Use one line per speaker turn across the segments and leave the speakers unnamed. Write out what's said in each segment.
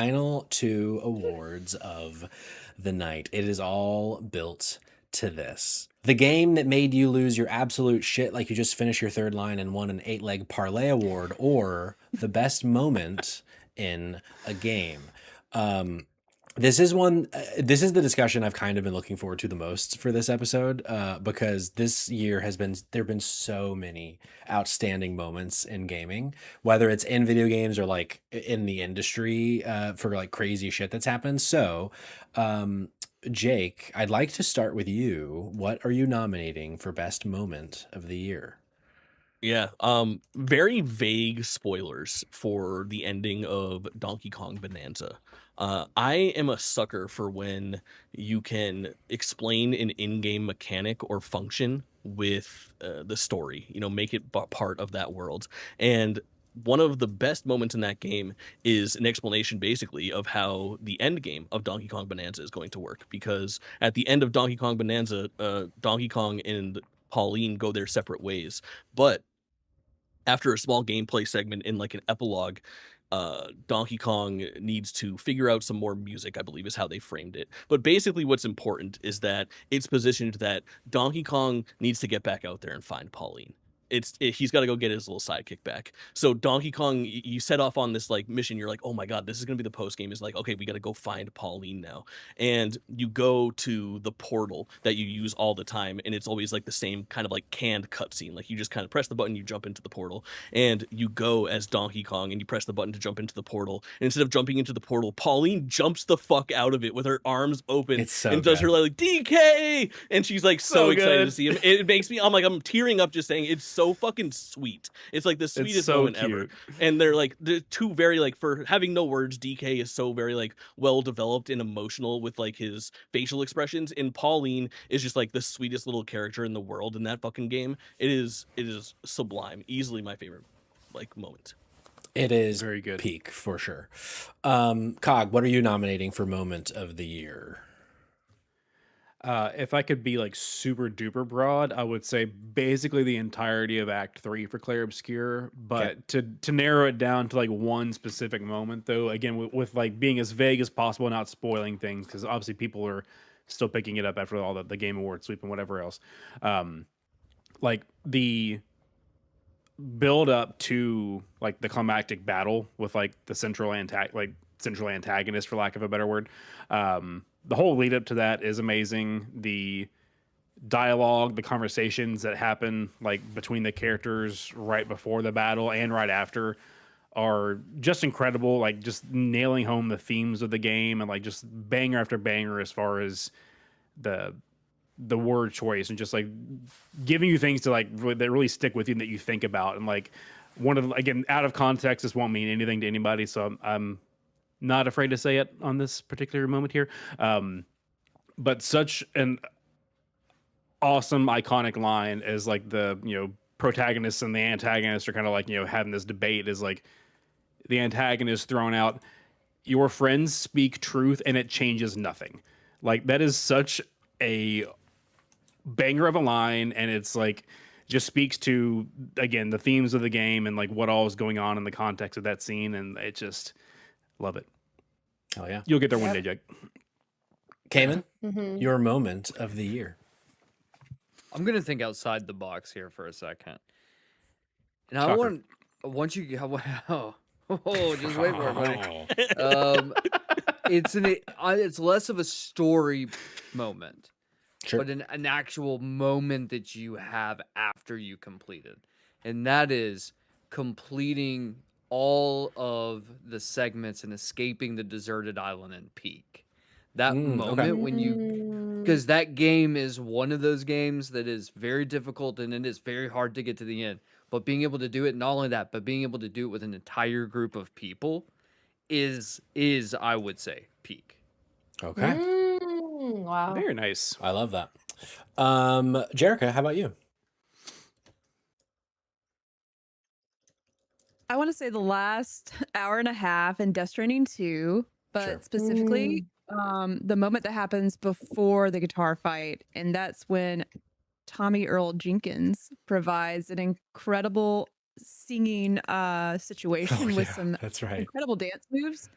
final two awards of the night. It is all built to this. The game that made you lose your absolute shit like you just finished your third line and won an 8-leg parlay award, or the best moment in a game. This is one. This is the discussion I've kind of been looking forward to the most for this episode, because this year there've been so many outstanding moments in gaming, whether it's in video games or like in the industry, for like crazy shit that's happened. So, Jake, I'd like to start with you. What are you nominating for best moment of the year?
Yeah, very vague spoilers for the ending of Donkey Kong Bonanza. I am a sucker for when you can explain an in-game mechanic or function with the story, make it part of that world. And one of the best moments in that game is an explanation basically of how the end game of Donkey Kong Bonanza is going to work. Because at the end of Donkey Kong Bonanza, Donkey Kong and Pauline go their separate ways. But after a small gameplay segment in like an epilogue, Donkey Kong needs to figure out some more music, I believe is how they framed it. But basically, what's important is that it's positioned that Donkey Kong needs to get back out there and find Pauline. He's got to go get his little sidekick back. So Donkey Kong, you set off on this like mission. You're like, oh my god, this is gonna be the post game. Is like, okay, we got to go find Pauline now, and you go to the portal that you use all the time, and it's always like the same kind of like canned cutscene. Like you just kind of press the button, you jump into the portal, and you go as Donkey Kong, and you press the button to jump into the portal. And instead of jumping into the portal, Pauline jumps the fuck out of it with her arms open
It's so
and does her
good.
like DK, and she's like so
So
excited to
good.
see him. It makes me, I'm tearing up just saying it's so fucking sweet. It's like the
It's
sweetest
so
moment ever.
cute.
And they're two very like, for having no words, DK is so very like well developed and emotional with like his facial expressions, and Pauline is just like the sweetest little character in the world in that fucking game. It is sublime. Easily my favorite like moment.
It is
Very good.
peak for sure. Cog, what are you nominating for moment of the year?
If I could be like super duper broad, I would say basically the entirety of Act 3 for Clair Obscur.
Okay.
But to narrow it down to like one specific moment, though, again with like being as vague as possible, not spoiling things, because obviously people are still picking it up after all the Game Award sweep and whatever else. Like the build up to like the climactic battle with like the central antagonist, for lack of a better word. The whole lead up to that is amazing. The dialogue, the conversations that happen like between the characters right before the battle and right after are just incredible. Like just nailing home the themes of the game, and like just banger after banger as far as the word choice, and just like giving you things to like that really stick with you and that you think about. And like one of again, out of context, this won't mean anything to anybody, so I'm not afraid to say it on this particular moment here. But such an awesome iconic line as like the protagonist and the antagonist are kind of like having this debate, is like the antagonist thrown out, your friends speak truth and it changes nothing. Like that is such a banger of a line, and it's like just speaks to again the themes of the game and like what all is going on in the context of that scene, and it just love it.
Oh yeah.
You'll get there one day,
Yep.
Jake.
Cayman,
Mm-hmm.
your moment of the year.
I'm gonna think outside the box here for a second, and I
Shocker.
want you. Just wait for it, buddy. Um, it's less of a story moment,
Sure.
but an actual moment that you have after you complete it, and that is completing all of the segments and escaping the deserted island in Peak. That
Okay.
moment when you,
Mm.
because that game is one of those games that is very difficult and it is very hard to get to the end. But being able to do it, not only that, but being able to do it with an entire group of people is I would say peak.
Okay.
Wow.
Very nice.
I love that. Jerica, how about you?
I want to say the last hour and a half in Death Stranding 2, but
Sure.
specifically the moment that happens before the guitar fight, and that's when Tommy Earl Jenkins provides an incredible singing situation with some
That's right.
incredible dance moves.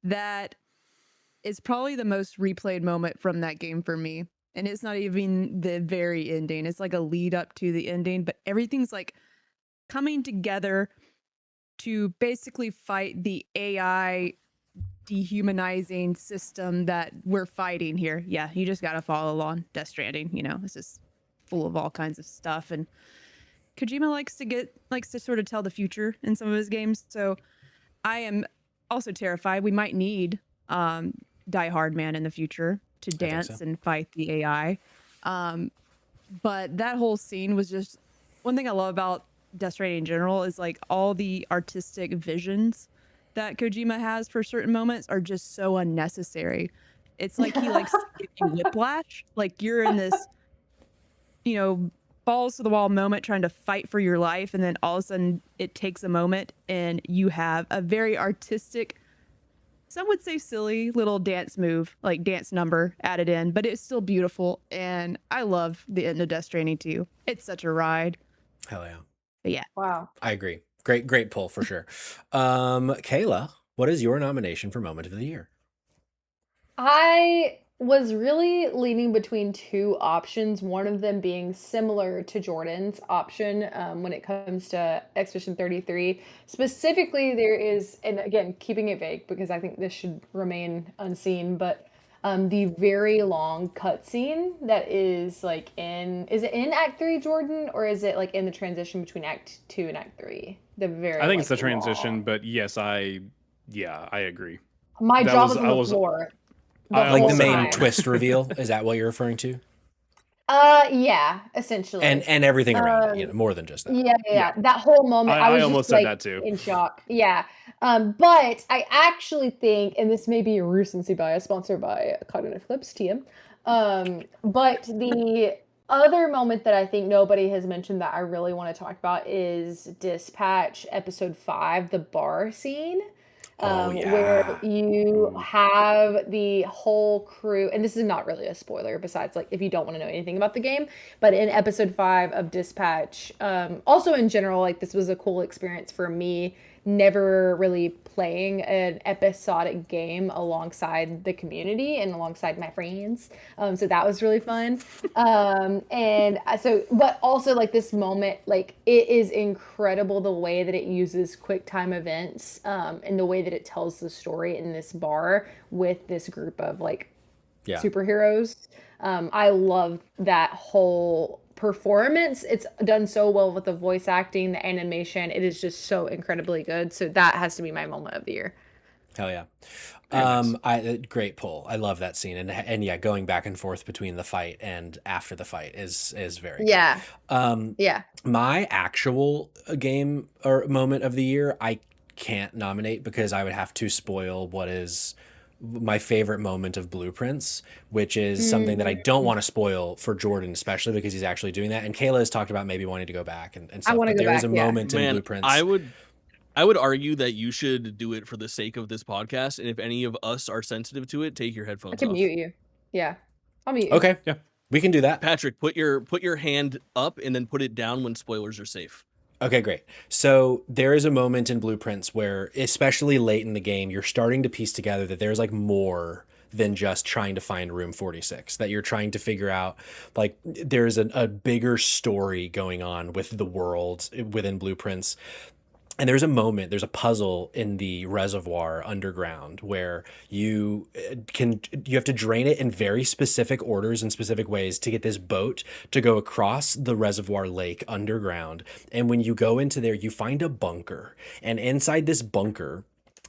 that is probably the most replayed moment from that game for me. And it's not even the very ending. It's like a lead up to the ending, but everything's like coming together to basically fight the AI dehumanizing system that we're fighting here. Yeah, you just got to follow along. Death Stranding, it's just full of all kinds of stuff. And Kojima likes to sort of tell the future in some of his games. So I am also terrified. We might need Die Hard Man in the future to
I think
dance
so.
and fight the AI. But that whole scene was just one thing I love about Death Stranding in general is like all the artistic visions that Kojima has for certain moments are just so unnecessary. It's like he likes to give you whiplash. Like you're in this, balls to the wall moment trying to fight for your life. And then all of a sudden it takes a moment and you have a very artistic, some would say silly little dance move, like dance number added in, but it's still beautiful. And I love the end of Death Stranding too. It's such a ride.
Hell yeah.
But yeah.
Wow.
I agree. Great pull for sure. Kayla, what is your nomination for Moment of the Year?
I was really leaning between two options, one of them being similar to Jordan's option when it comes to Expedition 33. Specifically, there is, and again, keeping it vague because I think this should remain unseen, but the very long cutscene that is is it in Act 3, Jordan, or is it like in the transition between Act 2 and Act 3? The very
I think it's the
like,
transition,
long.
but yes, I agree.
My
That
jaw
was-
was on
I
the
was-
floor.
I
Like the
almost
main
time.
twist reveal, is that what you're referring to?
Yeah, essentially.
And everything around it, more than just that.
Yeah. That whole moment,
I
I was
almost
just
said
like
that too.
in shock. Yeah. But I actually think, and this may be a recency bias, sponsored by Cognitive Clips, TM. But the other moment that I think nobody has mentioned that I really want to talk about is Dispatch Episode 5, the bar scene. Where you have the whole crew, and this is not really a spoiler besides like if you don't want to know anything about the game, but in episode 5 of Dispatch, also in general, like this was a cool experience for me, never really playing an episodic game alongside the community and alongside my friends. So that was really fun. But also like this moment, like it is incredible the way that it uses quick time events, and the way that it tells the story in this bar with this group of like superheroes. I love that whole performance. It's done so well with the voice acting, the animation. It is just so incredibly good. So that has to be my moment of the year.
Hell yeah.
Nice.
Great pull. I love that scene. And yeah, going back and forth between the fight and after the fight is very
Yeah.
good.
Yeah.
My actual game or moment of the year, I can't nominate because I would have to spoil what is my favorite moment of Blueprints, which is something that I don't want to spoil for Jordan, especially because he's actually doing that. And Kayla has talked about maybe wanting to go back and stuff.
wanna
But
go
there is
back,
a
yeah.
moment in
Man,
Blueprints.
I would argue that you should do it for the sake of this podcast, and if any of us are sensitive to it, take your
I
headphones
can
off.
mute you. Yeah. I'll mute you.
Okay.
Yeah.
We can do that.
Patrick, put your hand up and then put it down when spoilers are safe.
Okay, great. So there is a moment in Blueprints where, especially late in the game, you're starting to piece together that there's like more than just trying to find room 46, that you're trying to figure out like there's a bigger story going on with the world within Blueprints. And there's a puzzle in the reservoir underground where you have to drain it in very specific orders and specific ways to get this boat to go across the reservoir lake underground. And when you go into there, you find a bunker, and inside this bunker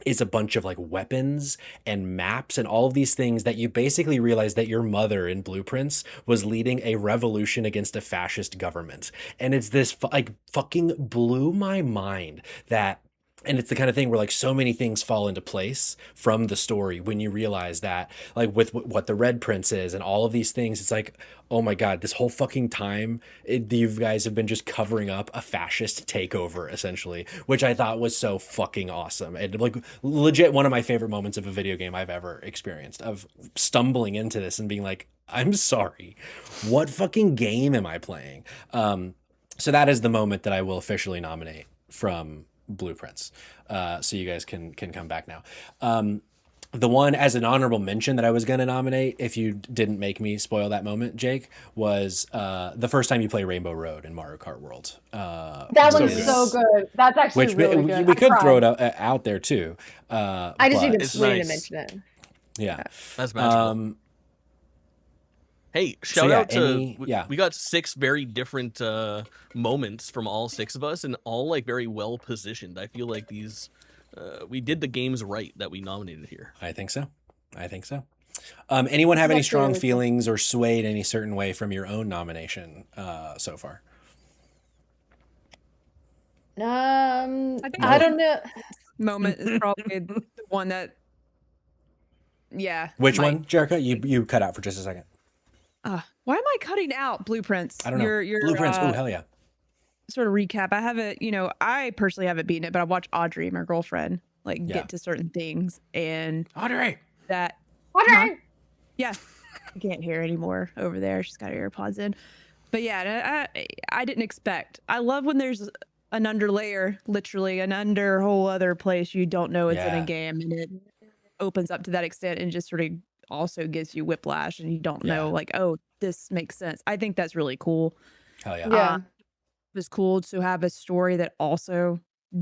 is a bunch of like weapons and maps and all of these things that you basically realize that your mother in Blueprints was leading a revolution against a fascist government. And it's this like fucking blew my mind that. And it's the kind of thing where like so many things fall into place from the story when you realize that, like with what the Red Prince is and all of these things, it's like, oh my God, this whole fucking time you guys have been just covering up a fascist takeover essentially, which I thought was so fucking awesome. And like legit one of my favorite moments of a video game I've ever experienced, of stumbling into this and being like, I'm sorry, what fucking game am I playing? So that is the moment that I will officially nominate from Blueprints. So you guys can come back now. The one as an honorable mention that I was going to nominate, if you didn't make me spoil that moment, Jake, was the first time you play Rainbow Road in Mario Kart World.
That
So
one's
good.
so good. That's actually
Which
really
we,
good.
we
I
could throw
cried.
it out there too.
I just
but,
need
It's
to, we need to
nice.
mention it.
yeah.
That's magical. Hey, shout
yeah,
out to
any- yeah.
we got 6 very different moments from all 6 of us, and all like very well positioned. I feel like these we did the games right that we nominated here.
I think so. Anyone have
This is
any
actually
strong
really cool.
feelings or swayed any certain way from your own nomination so far?
think
I don't know.
Moment is probably the one that,
Which
might-
one, Jerica? You cut out for just a second.
Why am I cutting out Blueprints?
I don't know.
Your
Blueprints. Oh, hell yeah.
sort of recap. I haven't, I personally haven't beaten it, but I watched Audrey, my girlfriend,
Yeah.
get to certain things, and
Audrey.
that
Audrey!
yeah, I can't hear anymore over there. She's got her AirPods in. But yeah, I didn't expect. I love when there's an underlayer, literally an whole other place you don't know it's in
Yeah.
a game, and it opens up to that extent and just sort of also gives you whiplash, and you don't know
Yeah.
like, oh, this makes sense. I think that's really cool.
Hell yeah.
Yeah.
It was cool to have a story that also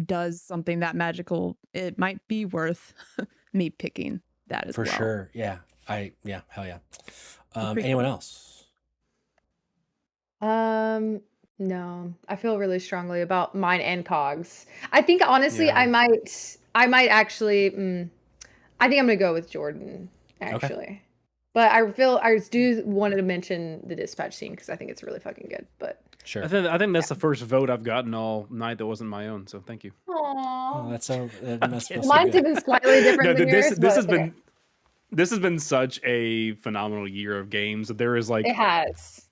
does something that magical. It might be worth me picking that as
For
well.
sure. Yeah. Hell yeah.
Pretty
Anyone
cool.
else?
No, I feel really strongly about mine and Cogs. I think honestly,
Yeah.
I might actually. I think I'm gonna go with Jordan actually, but I do wanted to mention the dispatch scene because I think it's really fucking good. But
Sure.
I think that's the first vote I've gotten all night that wasn't my own. So thank you.
Oh, that's so. That's
kidding.
so
mine's
good.
even slightly different than yours.
this
but
has
it's okay.
been this has been such a phenomenal year of games. There is like
It has.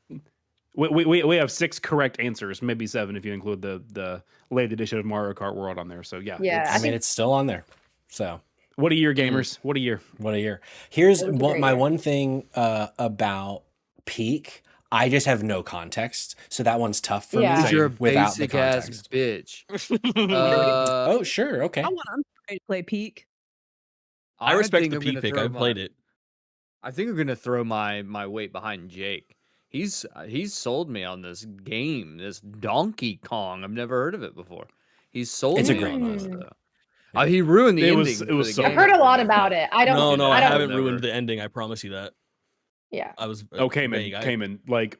we have 6 correct answers, maybe 7 if you include the late edition of Mario Kart World on there. So yeah,
Yeah,
it's-
I mean, it's still on there. So
what a year, gamers! What a year!
what a year. Here's
It was a great
my
year.
one thing about Peak. I just have no context, so that one's tough for
Yeah.
me
Because you're a
without the
basic ass
context.
bitch.
Oh, sure, okay.
I'm ready to play Peak.
I respect
think
the
I'm
Peak
gonna
pick.
throw
I've played
my-
it.
I think I'm gonna throw my weight behind Jake. He's sold me on this game, this Donkey Kong. I've never heard of it before. He's sold
It's a
me
great
on this.
movie.
Though. He ruined the
It
ending.
was- it
for
was
the
so
game
I've heard a
for
lot
me.
about it. I don't.
No, I
don't-
haven't
never-
ruined the ending. I promise you that.
Yeah.
I was
Okay,
vague.
Cayman, like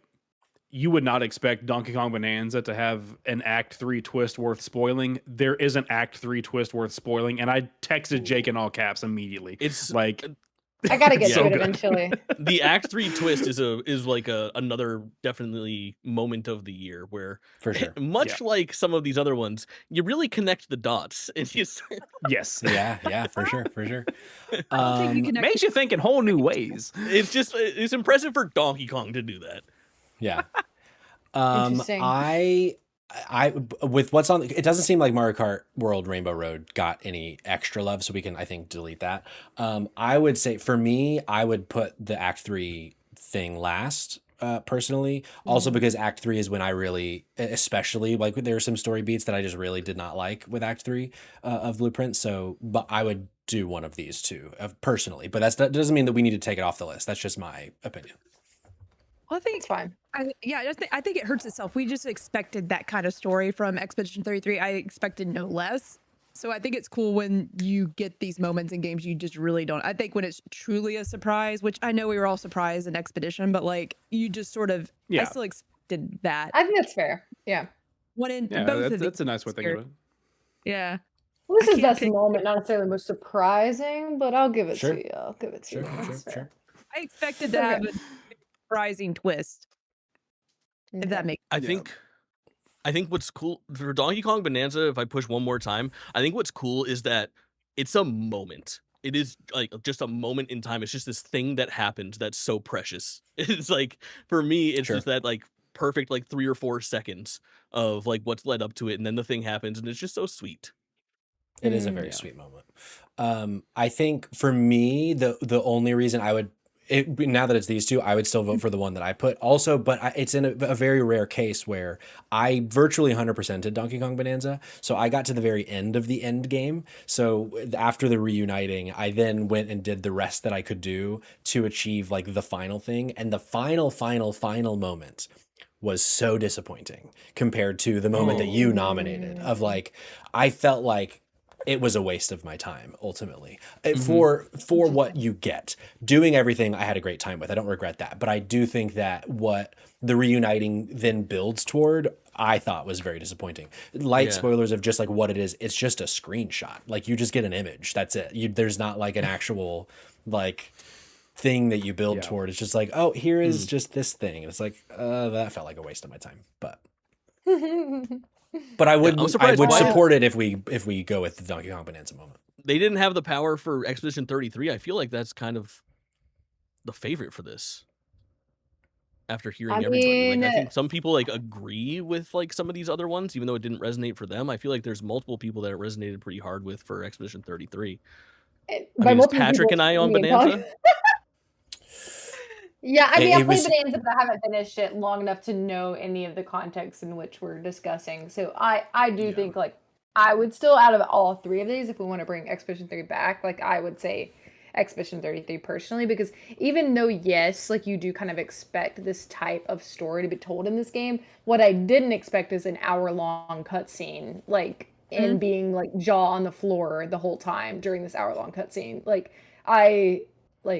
you would not expect Donkey Kong Bonanza to have an Act 3 twist worth spoiling. There is an Act 3 twist worth spoiling, and I texted Jake in all caps immediately.
It's
Like
I gotta get
So
to it
good.
eventually.
the Act 3 twist is like another definitely moment of the year where
For sure.
much like some of these other ones, you really connect the dots and you start,
yes,
Yeah, for sure.
I don't think you connect.
makes you think in whole new ways.
it's impressive for Donkey Kong to do that.
Yeah.
Interesting.
I with what's on, it doesn't seem like Mario Kart World Rainbow Road got any extra love, so we can, I think, delete that. I would say for me, I would put the Act 3 thing last, personally. Also because Act 3 is when I really, especially like there are some story beats that I just really did not like with Act 3 of Blueprint. So, but I would do one of these two personally. But that doesn't mean that we need to take it off the list. That's just my opinion.
I think
It's fine.
I think it hurts itself. We just expected that kind of story from Expedition 33. I expected no less. So I think it's cool when you get these moments in games you just really don't. I think when it's truly a surprise, which I know we were all surprised in Expedition, but like you just sort of,
Yeah.
I still expected that.
I think that's fair. Yeah.
One in
Yeah,
both of
that's a nice way of thinking
scary.
about it.
Yeah.
Well, this
I
is
can't
best
pick-
moment, not necessarily most surprising, but I'll give it
Sure.
to you. I'll give it to you. That's fair.
I expected to
Okay.
have a surprising twist, if
Okay.
that makes
I
Yeah.
think what's cool for Donkey Kong Bonanza, if I push one more time, I think what's cool is that it's a moment. It is like just a moment in time. It's just this thing that happens that's so precious. It's like for me, it's
Sure.
just that like perfect like 3 or 4 seconds of like what's led up to it, and then the thing happens, and it's just so sweet.
It is a very
Yeah.
sweet moment. I think for me, the only reason I would, now that it's these two, I would still vote for the one that I put. Also, but it's in a very rare case where I virtually 100%ed Donkey Kong Bonanza. So I got to the very end of the end game. So after the reuniting, I then went and did the rest that I could do to achieve like the final thing. And the final moment was so disappointing compared to the moment that you nominated of like, I felt like it was a waste of my time ultimately. For what you get. Doing everything I had a great time with. I don't regret that. But I do think that what the reuniting then builds toward, I thought was very disappointing. Light spoilers of just like what it is. It's just a screenshot. Like you just get an image. That's it. There's not like an actual like thing that you build toward. It's just like, oh, here is just this thing. And it's like, that felt like a waste of my time. But I would
I'm surprised why-
support it if we go with the Donkey Kong Bonanza moment.
They didn't have the power for Expedition 33. I feel like that's kind of the favorite for this. After hearing
I
everybody, like I
mean-
think some people like agree with like some of these other ones, even though it didn't resonate for them. I feel like there's multiple people that it resonated pretty hard with for Expedition 33. I mean, is Patrick and I on Bonanza?
Yeah, I mean,
It
I played
was-
Bonanza, but I haven't finished it long enough to know any of the context in which we're discussing. So I do think like I would still, out of all three of these, if we want to bring Expedition 3 back, like I would say Expedition 33 personally, because even though yes, like you do kind of expect this type of story to be told in this game, what I didn't expect is an hour-long cutscene, like and being like jaw on the floor the whole time during this hour-long cutscene. Like I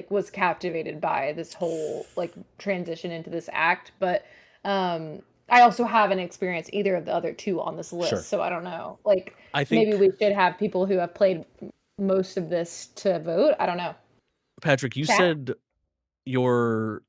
was captivated by this whole like transition into this act, but I also haven't experienced either of the other two on this list,
Sure.
so I don't know. Like
I think
maybe we should have people who have played most of this to vote. I don't know.
Patrick, you
Chat?
said you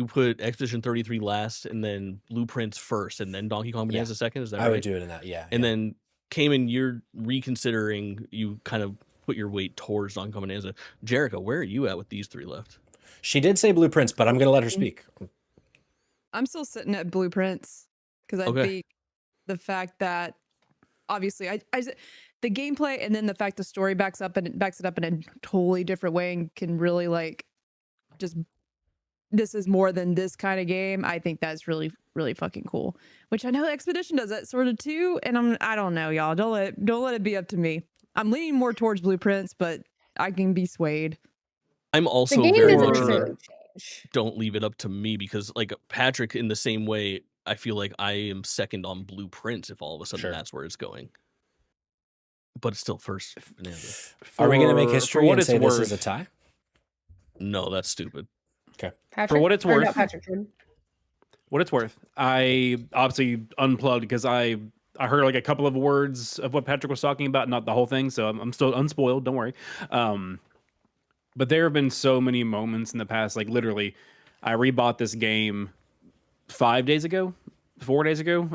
put Expedition 33 last, and then Blueprints first, and then Donkey Kong Bonanza second. Is that right?
I would do it in that, yeah.
And then Cayman, you're reconsidering. You kind of put your weight towards Donkey Kong Bonanza. Jericho, where are you at with these three left?
She did say Blueprints, but I'm gonna let her speak.
I'm still sitting at Blueprints because I
Okay.
think the fact that obviously the gameplay and then the fact the story backs it up in a totally different way and can really like just this is more than this kind of game. I think that's really really fucking cool. Which I know Expedition does that sort of too, and I don't know, y'all. Don't let it be up to me. I'm leaning more towards Blueprints, but I can be swayed.
I'm
The
also
game
very
doesn't
much in the
necessarily change.
don't leave it up to me, because like Patrick, in the same way, I feel like I am second on Blueprints if all of a sudden
Sure.
that's where it's going. But it's still first Bonanza.
Are we gonna make
For
history
what
and
it's
say
worth,
this is a tie?
No, that's stupid.
Patrick?
what it's
Or not
worth-
Patrick Jordan.
what it's worth, I obviously unplugged because I heard like a couple of words of what Patrick was talking about, not the whole thing. So I'm still unspoiled. Don't worry. But there have been so many moments in the past. Like literally, I rebought this game 4 days ago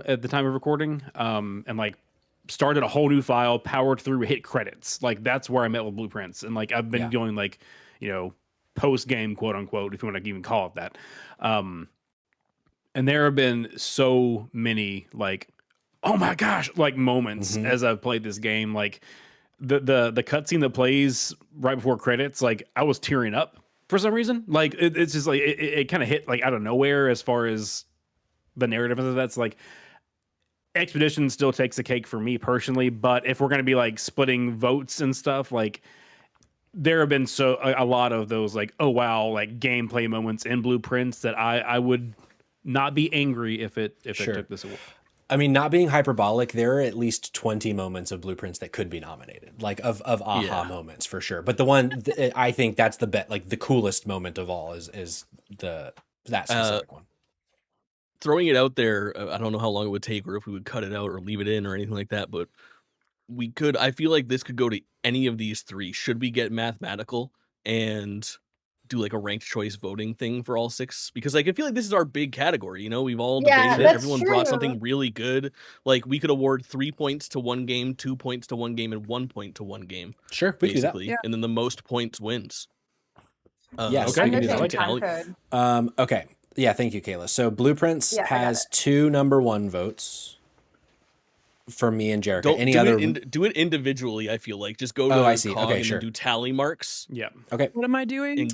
at the time of recording, and like started a whole new file, powered through, hit credits. Like that's where I met with Blueprints, and like I've been
Yeah.
doing like post game, quote unquote, if you want to even call it that. And there have been so many like, oh my gosh, like moments as I've played this game. Like the cutscene that plays right before credits, like I was tearing up for some reason. Like it's just like it kind of hit like out of nowhere as far as the narrative of that's like. Expedition still takes the cake for me personally, but if we're gonna be like splitting votes and stuff, like there have been a lot of those like, oh wow, like gameplay moments in Blueprints that I would not be angry if it
Sure.
took this award.
I mean, not being hyperbolic, there are at least 20 moments of Blueprints that could be nominated, like of aha
Yeah.
moments for sure. But the one I think that's the like the coolest moment of all is that specific one.
Throwing it out there, I don't know how long it would take or if we would cut it out or leave it in or anything like that, but we could. I feel like this could go to any of these three. Should we get mathematical and do like a ranked choice voting thing for all six? Because like I feel like this is our big category. We've all
Yeah,
debated it.
that's
Everyone brought
true.
something really good. Like we could award 3 points to one game, 2 points to one game, and 1 point to one game,
Sure, we can do that.
basically.
Yeah.
And then the most points wins.
Yes,
Okay.
we can do
Understand
that.
I'll-
time code.
Okay. Yeah, thank you, Kayla. So Blueprints
Yeah, I got
has 2 number 1 votes for me and Jericho.
Don't
Any
do
other?
do it individually. I feel like just go to
Oh, I see.
Cog
Okay,
and
sure.
then do tally marks.
Yeah.
Okay.
What am I doing?
And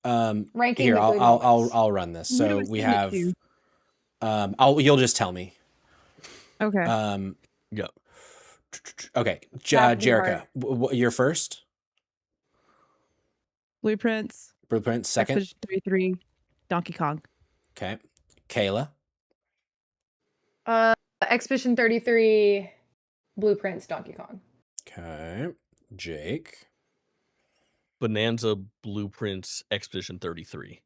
Ranking
Here,
the
I'll
good
I'll
moments.
I'll run this.
I'm gonna
So we
send it
have
to you.
you'll just tell me.
Okay.
Go.
Okay,
That would be
Jerica,
hard.
you're first.
Blueprints.
Blueprint second.
Expedition 33. Donkey Kong.
Okay, Kayla.
Expedition 33, Blueprints, Donkey Kong.
Okay, Jake.
Bonanza, Blueprints, Expedition 33.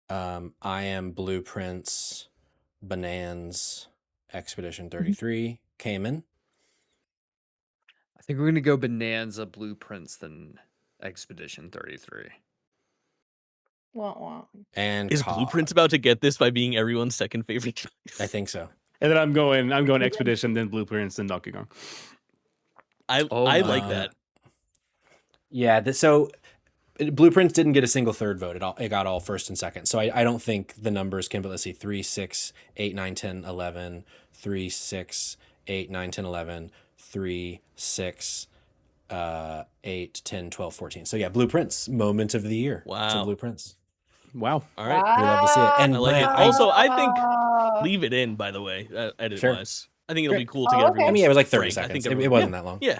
I am Blueprints, Bonanza, Expedition 33, Cayman.
I think we're gonna go Bonanza, Blueprints, then Expedition 33.
Wah, wah.
And
Is
Cog.
Blueprints about to get this by being everyone's second favorite choice?
I think so.
And then I'm going Expedition, then Blueprints, then Donkey Kong.
I like that.
Yeah, so Blueprints didn't get a single third vote. It got all first and second. So I don't think the numbers can, but let's see, 3, 6, 8, 9, 10, 11, 3, 6, 8, 9, 10, 11, 3, 6, 8, 10, 12, 14. So yeah, Blueprints, moment of the year. To
Wow.
Blueprints.
Wow.
All right.
We love to see it. And
I like it.
man,
Also, I think
Ah.
leave it in, by the way, edit
Sure.
wise. I think it'll
Great.
be cool to
Oh,
get
okay.
everyone.
I mean, it was like 30
rank. I
seconds.
think
It wasn't that long.
Yeah.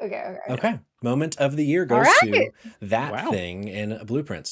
Okay.
Okay. Moment of the year
All
goes
right.
to that
Wow.
thing in Blueprints.